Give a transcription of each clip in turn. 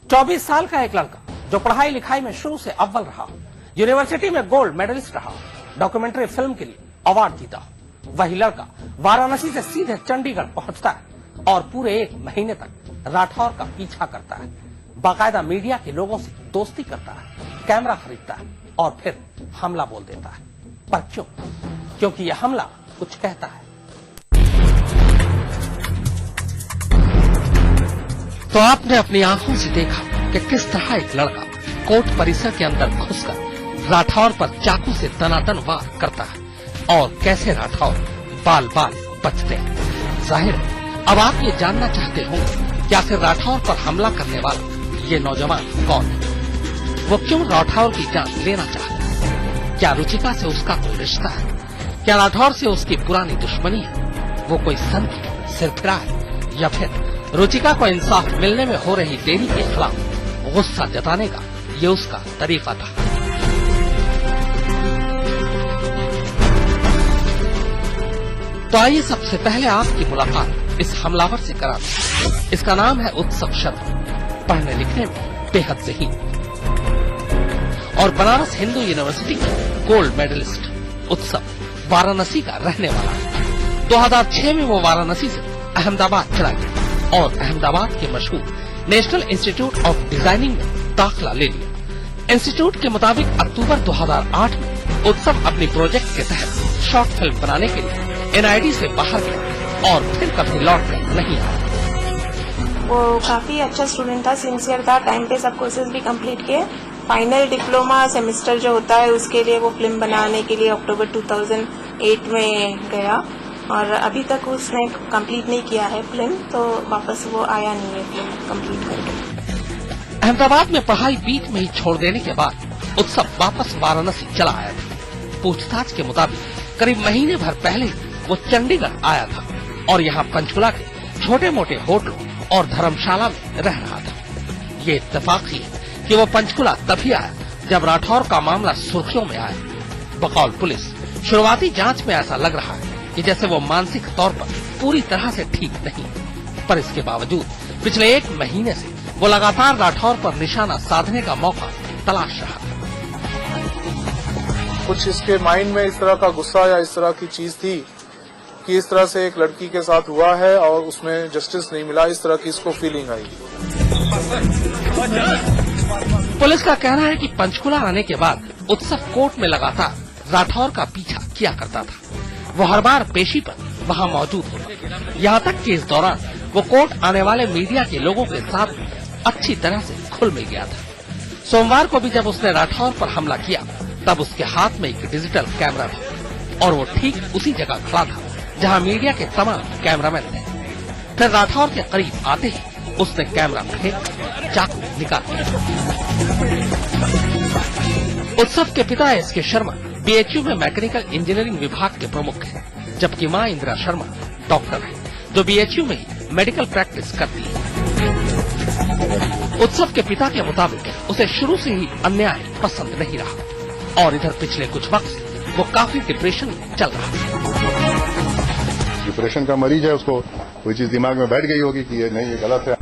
24 साल का एक लड़का जो पढ़ाई लिखाई में शुरू से अव्वल रहा, यूनिवर्सिटी में गोल्ड मेडलिस्ट रहा, डॉक्यूमेंट्री फिल्म के लिए अवार्ड जीता, वही लड़का वाराणसी से सीधे चंडीगढ़ पहुंचता है और पूरे 1 महीने तक राठौर का पीछा करता है। बाकायदा मीडिया के लोगों से दोस्ती करता है, कैमरा खरीदता है और फिर हमला बोल देता है। पर क्यों? क्योंकि यह हमला कुछ कहता है। तो आपने अपनी आंखों से देखा कि किस तरह एक लड़का कोर्ट परिसर के अंदर घुसकर राठौर पर चाकू से तनातन वार करता है और कैसे राठौर बाल बाल बचते हैं। जाहिर है अब आप ये जानना चाहते होंगे कि आखिर राठौर पर हमला करने वाला ये नौजवान कौन है, वो क्यों राठौर की जान लेना चाहता है, क्या रुचिका से उसका कोई रिश्ता है, क्या राठौर से उसकी पुरानी दुश्मनी है, वो कोई संत सिरफिरा है या फिर रुचिका को इंसाफ मिलने में हो रही देरी के खिलाफ गुस्सा जताने का ये उसका तरीका था। तो आइए सबसे पहले आपकी मुलाकात इस हमलावर से करा दें। इसका नाम है उत्सव शर्मा, पढ़ने लिखने में बेहद ज़हीन और बनारस हिंदू यूनिवर्सिटी का गोल्ड मेडलिस्ट। उत्सव वाराणसी का रहने वाला है। 2006 में वो वाराणसी से अहमदाबाद चला गया और अहमदाबाद के मशहूर नेशनल इंस्टीट्यूट ऑफ डिजाइनिंग में दाखिला ले लिया। इंस्टीट्यूट के मुताबिक अक्टूबर 2008 में उत्सव अपनी प्रोजेक्ट के तहत शॉर्ट फिल्म बनाने के लिए NID से बाहर गया और फिर कभी लौट कर नहीं आया। वो काफी अच्छा स्टूडेंट था, सिंसियर था, टाइम पे सब कोर्सेज भी कंप्लीट किए। फाइनल डिप्लोमा सेमेस्टर जो होता है उसके लिए वो फिल्म बनाने के लिए अक्टूबर 2008 में गया और अभी तक उसने कंप्लीट नहीं किया है फिल्म, तो वापस वो आया नहीं है फिल्म कंप्लीट करके। अहमदाबाद में पढ़ाई बीच में ही छोड़ देने के बाद उत्सव वापस वाराणसी चला आया था। पूछताछ के मुताबिक करीब महीने भर पहले वो चंडीगढ़ आया था और यहाँ पंचकुला के छोटे मोटे होटलों और धर्मशाला में रह रहा था। ये इत्तेफाक ही है कि वो पंचकुला तभी आया जब राठौर का मामला सुर्खियों में आया। बकौल पुलिस शुरुआती जांच में ऐसा लग रहा है कि जैसे वो मानसिक तौर पर पूरी तरह से ठीक नहीं, पर इसके बावजूद पिछले 1 महीने से वो लगातार राठौर पर निशाना साधने का मौका तलाश रहा था। कुछ इसके माइंड में इस तरह का गुस्सा या इस तरह की चीज थी कि इस तरह से एक लड़की के साथ हुआ है और उसमें जस्टिस नहीं मिला, इस तरह की इसको फीलिंग आई। पुलिस का कहना है कि पंचकुला आने के बाद उत्सव कोर्ट में लगातार राठौर का पीछा किया करता था। वो हर बार पेशी पर वहां मौजूद होता, यहाँ तक कि इस दौरान वो कोर्ट आने वाले मीडिया के लोगों के साथ अच्छी तरह से खुल मिल गया था। सोमवार को भी जब उसने राठौर पर हमला किया तब उसके हाथ में एक डिजिटल कैमरा था और वो ठीक उसी जगह खड़ा था जहां मीडिया के तमाम कैमरामैन थे। फिर राठौर के करीब आते ही उसने कैमरा फेंक चाकू निकाल लिया। उत्सव के पिता SK शर्मा BHU में मैकेनिकल इंजीनियरिंग विभाग के प्रमुख हैं, जबकि मां इंदिरा शर्मा डॉक्टर है जो BHU में ही मेडिकल प्रैक्टिस करती है। उत्सव के पिता के मुताबिक उसे शुरू से ही अन्याय पसंद नहीं रहा और इधर पिछले कुछ वक्त से वो काफी डिप्रेशन में चल रहा है। डिप्रेशन का मरीज है, उसको कोई चीज दिमाग में बैठ गई होगी कि ये नहीं, ये गलत है।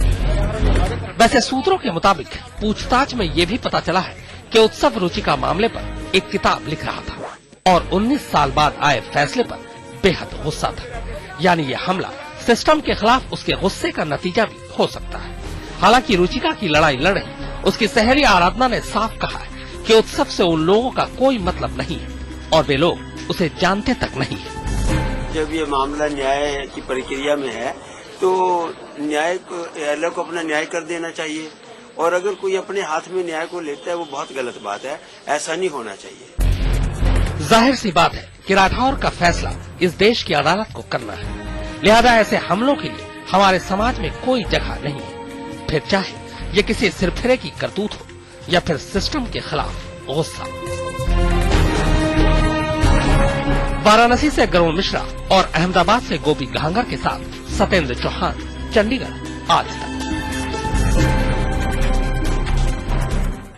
वैसे सूत्रों के मुताबिक पूछताछ में ये भी पता चला है कि उत्सव रुचिका मामले पर एक किताब लिख रहा था और 19 साल बाद आए फैसले पर बेहद गुस्सा था। यानी ये हमला सिस्टम के खिलाफ उसके गुस्से का नतीजा भी हो सकता है। हालांकि रुचिका की लड़ाई लड़ रही उसकी सहेली आराधना ने साफ कहा है कि उत्सव से उन लोगों का कोई मतलब नहीं है और वे लोग उसे जानते तक नहीं है। जब ये मामला न्याय की प्रक्रिया में है तो न्यायालय को अपना न्याय कर देना चाहिए और अगर कोई अपने हाथ में न्याय को लेता है वो बहुत गलत बात है, ऐसा नहीं होना चाहिए। जाहिर सी बात है कि राठौर का फैसला इस देश की अदालत को करना है, लिहाजा ऐसे हमलों के लिए हमारे समाज में कोई जगह नहीं है, फिर चाहे ये किसी सिरफिरे की करतूत हो या फिर सिस्टम के खिलाफ गुस्सा। वाराणसी से गरुण मिश्रा और अहमदाबाद से गोपी घांगर के साथ सत्येंद्र चौहान, चंडीगढ़, आज तक।